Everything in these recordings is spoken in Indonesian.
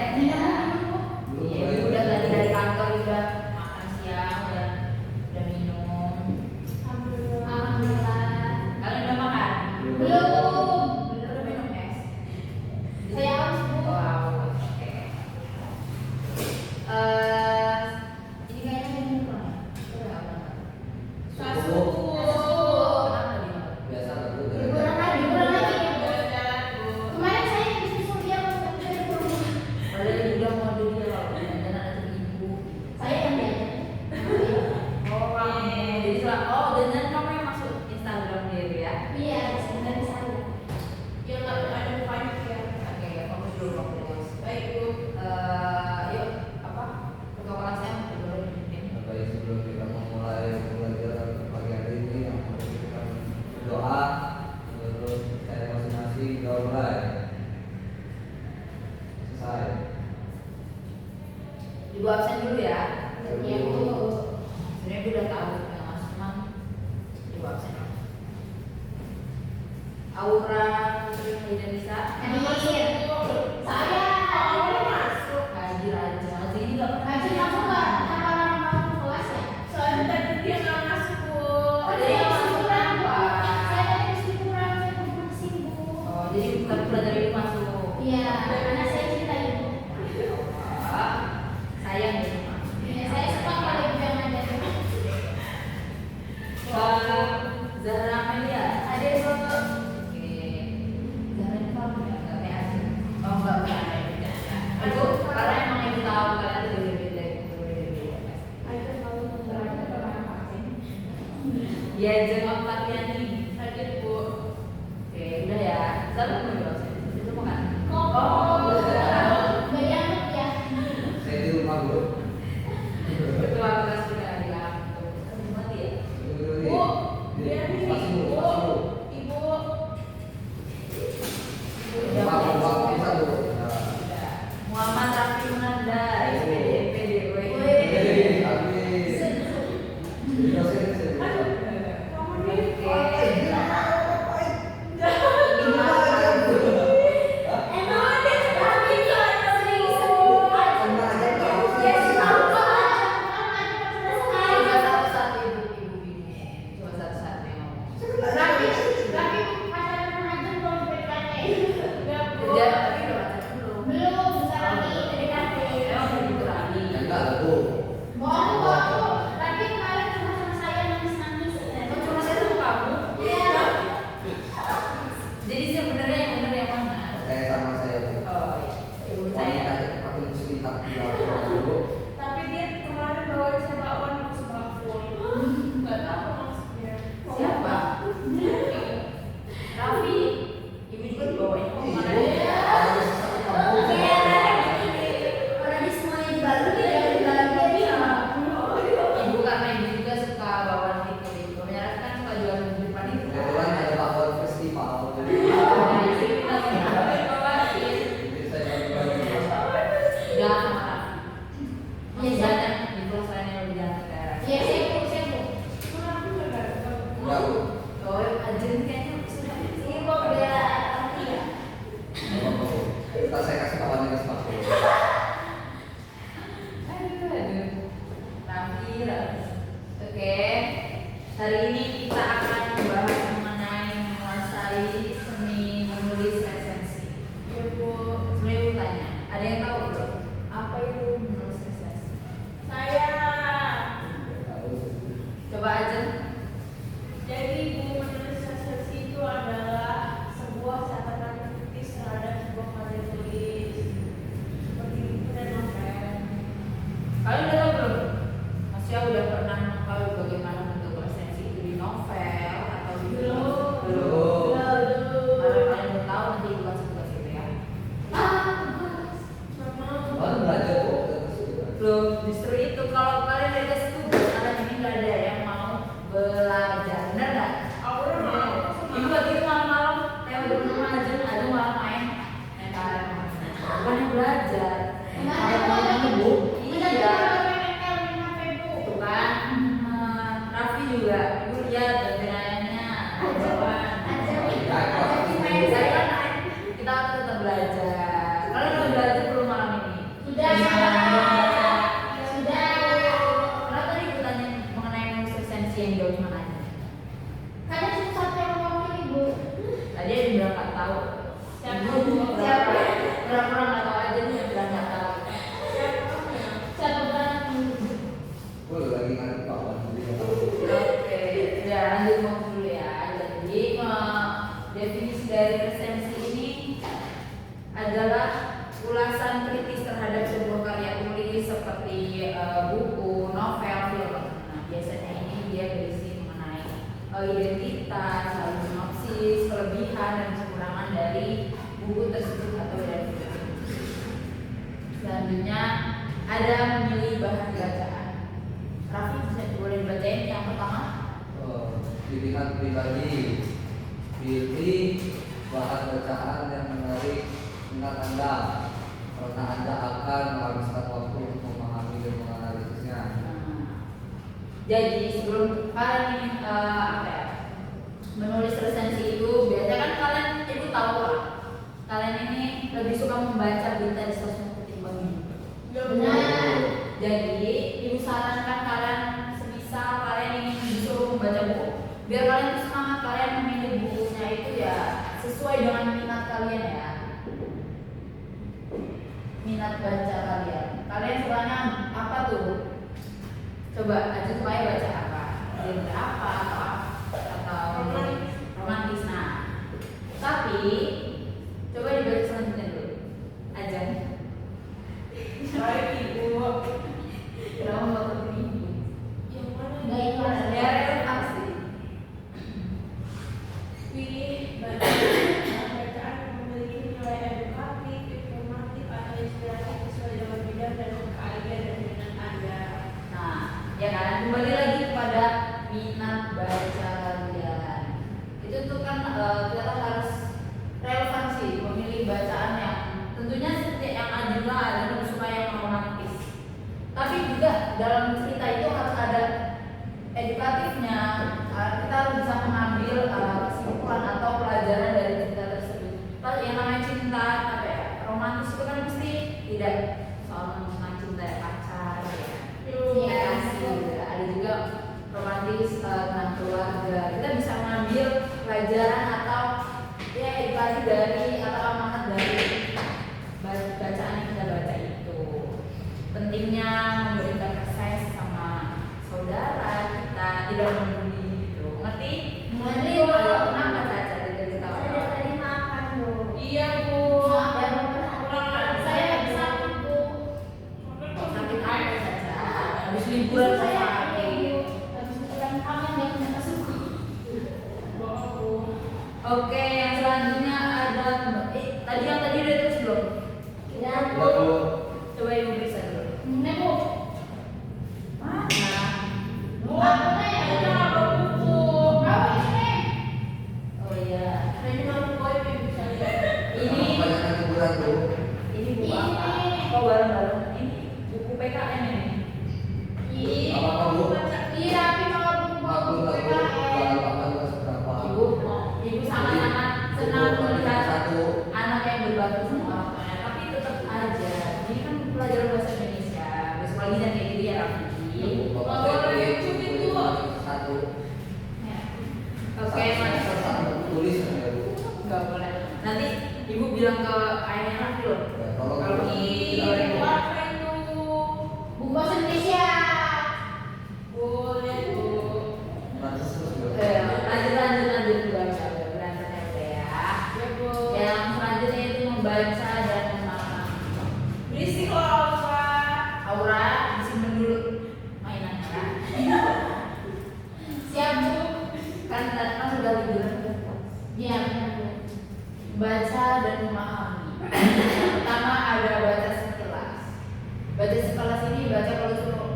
kayaknya. Iya, ibu udah tadi dari kantor udah makan siang, udah minum. Alhamdulillah. Kalian udah makan? Belum. Udah minum es? Saya harus Bu. Wow, oke. Ini kayaknya minum kurang ya? Udah apa? Susu. Kenapa dia? Biasa aku Liburan lagi. Kemarin saya habis susu dia waktu dari rumah. Padahal ibu udah mau dulu ya, dan ada ibu. Saya yang diajak. Oh, kamu. Jadi dan kamu yang masuk Instagram dia itu ya? Iya, dari saya. Ya nggak ada banyak ya. Oke, kamu dulu fokus. Baik Bu. Yuk, apa? Ketua kelasnya boleh dipimpin. Baik, sebelum kita memulai pembelajaran pagi hari ini, yang perlu kita berdoa menurut saya masing-masing. Kita mulai. Selesai. Ibu absen dulu ya. Iya Bu. Sebenarnya ibu udah tahu yang Mas Umam ibu absen. Aura Putri Indonesia. Hadir. Saya Masuk. Hadir aja. Jadi ini nggak pernah. Hadir kamu nggak orang mau kelas ya? Soalnya tadi dia nggak masuk Bu. Ada yang masuk berapa? Saya dari liburan, saya kumpul di sini Bu. Oh, jadi bukan pula dari ibu masuk. Iya, karena saya cinta Ibu. Wah, sayang ya. Iya, saya suka kalau Ibu yang ngajar. Zahra Amelia. Hadir Bu. Oke. Zahra ini kamu ya? Nggak kayak asing. Oh, enggak. Ibu, karena emang ibu tahu kalian tuh beda-beda. Hadir kamu Ya, jengok latihan nih. Hadir Bu. Oke, udah ya. Zahra mau jawab itu mau kan? Oh, nggak diangkat ya? Saya di rumah dulu. Ketua kelas juga ya. Mati ya. Bu. Dia nih Pasti Bu. dulu, pasti dulu. Ibu. Pak, bisa dulu. Udah. Muhammad Rafi Munanda, SPD, gue. Jadi, habis. Dosen saya. Kamu nih. Oke. Emang dia sekali sering sebut. Ya, siapa? Coba satu-satu ibu bingung. Coba satu-satu yang ngomong. Lagi pacaran pengajar belum PDKT. Enggak Bu. Jangan tapi udah pacaran belum? Belum, bentar lagi PDKT. Emang udah gitu lagi. Enggak lah, Bu. Bohong. Tapi kemarin cuma sama saya nangis-nangis. Oh, cuma saya sama kamu. Iya. Jadi sebenarnya yang benar yang mana? Saya sama saya, Bu. Oh iya. Ibu Saya saya. aku cerita dulu. Tapi dia kemarin bawa saya bakwan sembako. Nggak tahu maksudnya. Siapa? Raffi. Ibu juga dibawain kemana? Iya. Orang di semuanya dibalut ya, dibalut dia. Ibu karena ibu juga suka bawaan gitu. Ibu kebanyakan kan suka jualan di depan itu. Kebetulan ada bakwan festival. Jadi Dari sini kita bawain. saya bagi-bagi. Jangan sama Raffi. Masih banyak di kelas lain yang lebih ganteng kayak Raffi. Iya, saya Bu. Kenapa nggak datang? Enggak, Bu. Oh, ajen kayaknya sudah. Ini kok beda lagi ya? Enggak apa-apa, Bu. Kita saya kasih kawannya ke sepatu. Aduh. Raffi. Oke. Hari ini kita akan membahas mengenai menguasai seni menulis resensi. Ya Bu. Sebenarnya ibu tanya, ada yang tahu belum? Apa itu menulis resensi? Saya. Coba aja. Jadi buku menulis resensi itu adalah sebuah catatan kritis terhadap sebuah karya tulis seperti buku dan novel. Kalian udah tahu belum? Masya udah pernah tahu bagaimana bentuk resensi itu di novel atau di film? Belum. Kalau kalian belum tahu nanti ibu kasih tugas itu ya. Ah, bagus. buku, novel, film. Nah, biasanya ini dia berisi mengenai identitas, lalu sinopsis, kelebihan dan kekurangan dari buku tersebut atau dari film tersebut. Selanjutnya ada memilih bahan bacaan. Raffi bisa boleh dibacain yang pertama? Pilihan pribadi, pilih bahan bacaan yang menarik minat Anda karena Anda akan menghabiskan waktu untuk memahami dan menganalisisnya. Jadi sebelum kalian menulis resensi itu, biasanya kan kalian itu tahu lah, kalian ini lebih suka membaca berita di sosmed ketimbang ini. Benar. Jadi ibu sarankan kalian semisal kalian ingin disuruh membaca buku, biar kalian tuh semangat, kalian memilih bukunya itu ya sesuai dengan minat kalian ya, minat baca kalian. Kalian sukanya apa tuh? Coba aja supaya baca apa, genre apa atau romantis. Nah, tapi coba dibaca selanjutnya dulu aja. Baik ibu. Kenapa nggak begini? Yang mana? Nggak ikhlas. Ya relevansi. Pilih bacaan yang memiliki nilai edukatif, informatif, atau inspiratif sesuai dengan bidang dan keahlian dan minat Anda. Nah, ya kan kembali lagi kepada minat baca kalian. Itu tuh kan kita harus relevansi, memilih bacaan yang tentunya seperti yang Adila ada lebih suka yang romantis. Tapi juga dalam cerita itu harus ada edukatifnya. Kita harus bisa mengambil kesimpulan atau pelajaran dari cerita tersebut. Yang namanya cinta apa ya, romantis itu kan mesti tidak soal tentang cinta pacar ya. Iya kasih. Ada juga romantis tentang keluarga. Kita bisa mengambil pelajaran atau ya edukasi dari atau amanat dari bacaan yang kita baca itu. Pentingnya memberikan kasih sama saudara kita, tidak membuli gitu. Ngerti? Ngerti, Bu. Kenapa Caca tidak ketawa? Saya tadi makan, Bu. Iya Bu. Maaf ya, Bu. Saya lagi sakit, Bu. Sakit apa Caca? Habis liburan Saya sakit. Bu. Habis liburan kamu yang nggak masuk. Oke, yang selanjutnya ada tadi yang tadi udah terus belum? Ya, Bu. Lalu Coba ibu periksa dulu. Ini, Bu. Mana? Aku tanya, Kita apa buku? berapa ini? Oh iya. Ini mau boy bisa lihat. Ini kebanyakan hiburan tuh. ini buku apa? Ini. Oh bareng-bareng. Ini buku PKN ini. Iya. Apa Bu? Iya, tapi kalau buku Aku tahu PKN. bahan juga seberapa. Ibu sangat-sangat senang melihat Satu. anak yang berbakti sama orang tuanya, tapi tetap aja ini kan pelajaran bahasa Indonesia, besok lagi dan kayak gitu ya Raffi. Satu. Ya. Oke, Mas. Satu tulis ya Bu. Nggak boleh. Nanti ibu bilang ke ayahnya Raffi loh. Ya, kalau Kalau Ih, di apa itu? Buku bahasa Indonesia. Boleh bu. Lanjut terus Bu. lanjut berantemnya udah ya. Ya bu. Yang selanjutnya itu membaca dan memahami. Berisik loh Alfa. Aura disimpan dulu mainannya. Siap, Bu. Kan udah liburan. Iya, benar, Bu. Baca dan memahami. Yang pertama ada baca sekilas. Baca sekilas ini baca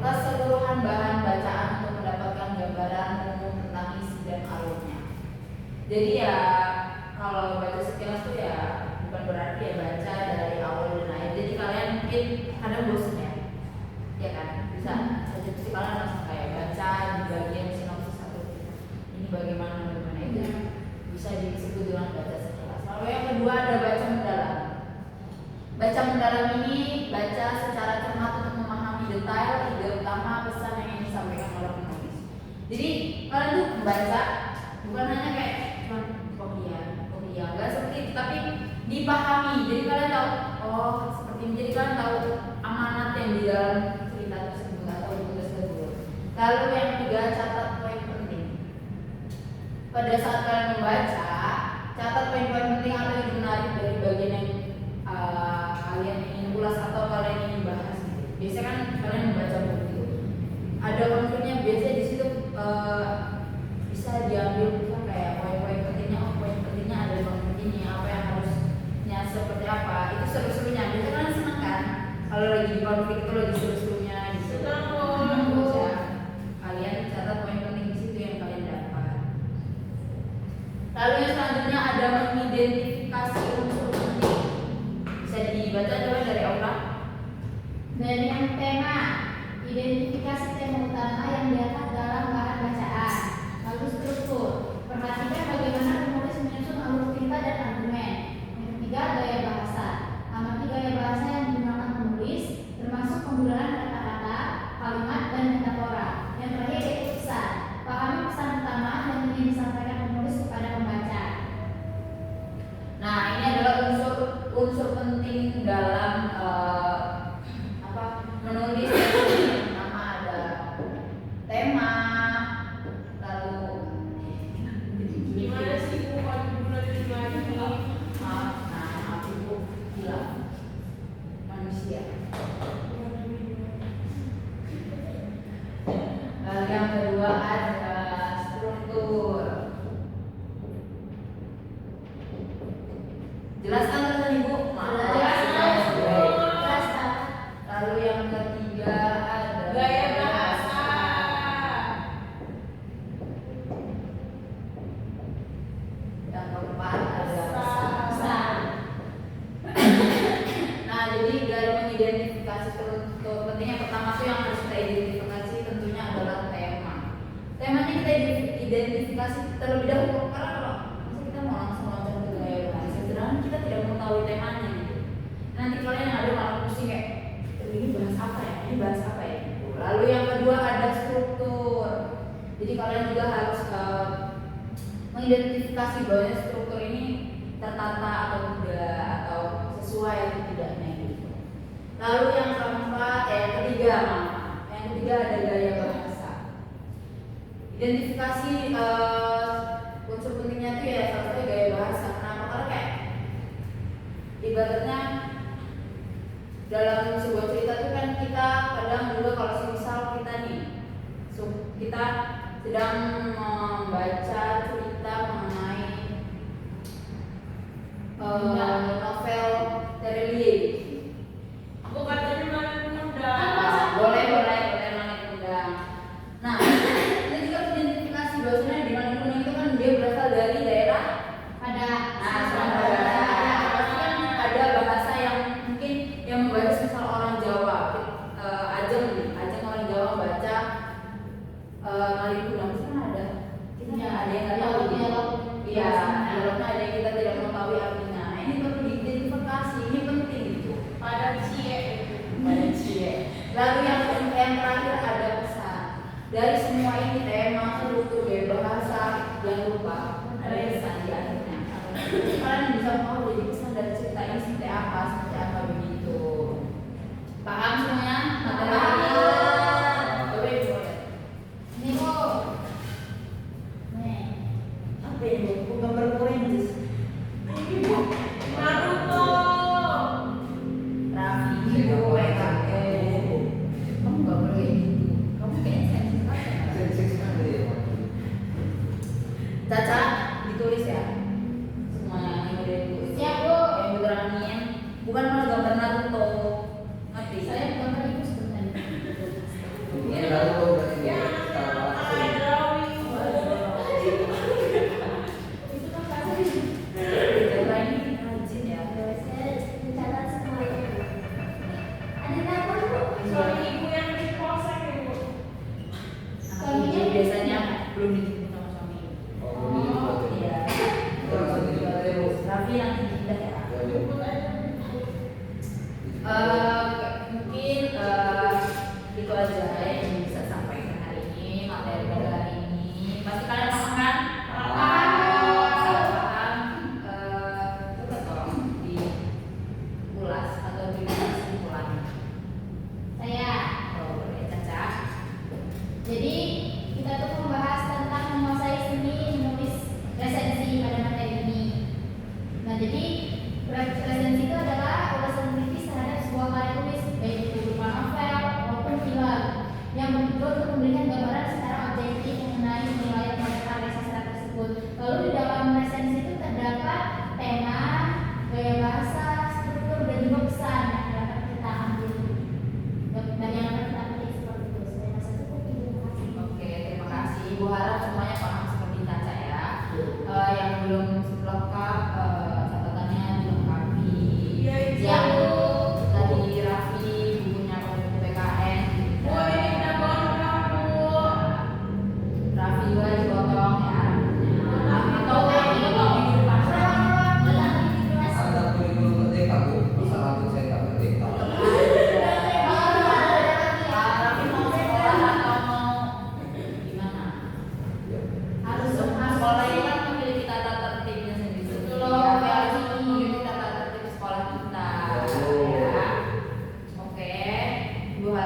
keseluruhan bahan bacaan untuk mendapatkan gambaran umum tentang isi dan alurnya. Jadi ya kalau baca sekilas tuh ya bukan berarti ya baca dari awal dan akhir. Jadi kalian mungkin kadang bosan ya kan? Bisa saja pasti kalian langsung kayak baca di bagian sinopsis satu. Ini bagaimana itu bisa disebut dengan baca sekilas. Lalu yang kedua ada baca mendalam. Baca mendalam ini baca secara cermat untuk memahami detail ide utama pesan yang ingin disampaikan oleh penulis. Jadi kalian tuh membaca bukan hanya kayak oh iya enggak seperti itu, tapi dipahami. Jadi kalian tahu oh seperti ini. Jadi kalian tahu amanat yang di dalam cerita tersebut atau buku tersebut. Lalu yang ketiga catat poin penting. Pada saat kalian membaca, catat poin-poin penting atau yang menarik dari bagian yang kalian ingin ulas atau kalian ingin bahas gitu. Biasanya kan kalian Kalau lagi di konflik itu lagi seru-serunya gitu. Terus ya, kalian catat poin penting di situ yang kalian dapat. Lalu yang selanjutnya ada mengidentifikasi unsur penting. Bisa dibaca coba dari Aura. Dari yang tema, identifikasi tema utama yang diangkat dalam bahan bacaan. Lalu struktur, perhatikan bagaimana penulis menyusun alur cerita dan argumen. Yang ketiga, gaya bahasa. Amati gaya bahasa yang digunakan penulis, termasuk penggunaan kata-kata, kalimat, dan metafora. Yang terakhir yaitu pesan. Pahami pesan utama yang ingin disampaikan penulis kepada pembaca. Nah, ini adalah unsur penting dalam menulis. Yang pertama ada tema, lalu Gimana sih Bu kalau bulan lagi? maaf ibu bilang manusia. Lalu yang kedua ada struktur. Jelaskan teman ibu. Jelas, Kak. Lalu yang ketiga ada Gaya bahasa. Yang keempat ada Pesan. Nah, jadi dari mengidentifikasi struktur penting yang pertama tuh yang harus kita identifikasi tentunya adalah tema. Temanya kita identifikasi terlebih dahulu karena kalau misalnya kita mau langsung loncat ke gaya bahasa, sedangkan kita tidak mengetahui temanya gitu. Nanti kalian yang ada malah pusing kayak ini bahas apa ya? Ini bahas apa ya? Lalu yang kedua ada struktur. Jadi kalian juga harus mengidentifikasi bahwa struktur ini tertata atau tidak atau sesuai atau tidaknya gitu. Lalu yang keempat, yang ketiga ada gaya bahasa. Identifikasi unsur pentingnya itu ya salah satu gaya bahasa. Kenapa? Karena kayak ibaratnya dalam sebuah cerita itu kan kita kadang juga kalau misal kita nih kita sedang membaca cerita mengenai novel Terelie. Bu katanya malam muda. Boleh Langit Muda. Nah, kita juga identifikasi bahwasanya di Langit Muda itu kan dia berasal dari daerah Sumatera. Pasti kan ada bahasa yang mungkin yang membaca misal orang Jawa, Ajeng orang Jawa baca Langit Muda mesti kan ada. Kita ada yang nggak tahu gitu. Iya, dialognya ada yang kita tidak mengetahui artinya. Nah, ini perlu diidentifikasi, ini penting gitu. Pada cie. Lalu yang terakhir ada pesan. Dari semua ini tema, struktur, gaya bahasa, jangan lupa ada pesan di akhirnya. Kalian bisa mau jadi pesan dari cerita ini seperti apa begitu. Paham semuanya? Ini Bu. Nih. Apa ini? Gambar Korea Naruto. Raffi, Ibu, kamu nggak boleh kayak gitu. Kamu kayaknya sensitif banget. Caca ditulis ya semuanya yang udah ditulis. Siap, Bu. Yang diterangin bukan malah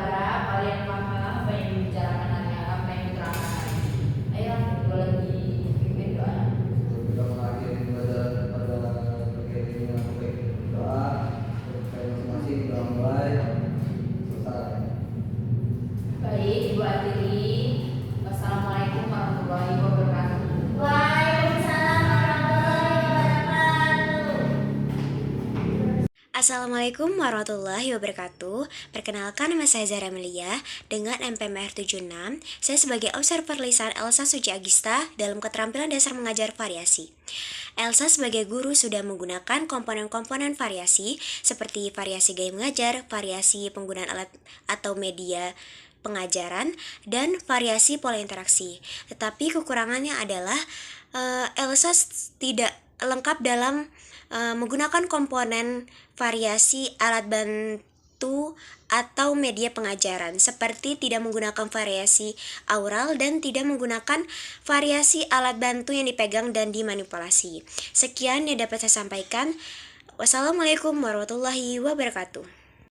berharap kalian paham apa yang dibicarakan hari apa yang diterangkan hari ini. Ayo boleh dipimpin doa. Kita mengakhiri pelajaran pada pagi ini dengan baik doa. Saya masing-masing kita mulai selesai. Baik, Ibu akhiri. Wassalamualaikum warahmatullahi wabarakatuh. Waalaikumsalam warahmatullahi wabarakatuh. Assalamualaikum warahmatullahi wabarakatuh. Perkenalkan, nama saya Zara Melia dengan NPM 76. Saya sebagai observer lisan Elsa Suci Agista dalam keterampilan dasar mengajar variasi. Elsa sebagai guru sudah menggunakan komponen-komponen variasi seperti variasi gaya mengajar, variasi penggunaan alat atau media pengajaran, dan variasi pola interaksi. Tetapi kekurangannya adalah Elsa tidak lengkap dalam menggunakan komponen variasi alat bantu atau media pengajaran, seperti tidak menggunakan variasi aural dan tidak menggunakan variasi alat bantu yang dipegang dan dimanipulasi. Sekian yang dapat saya sampaikan. Wassalamualaikum warahmatullahi wabarakatuh.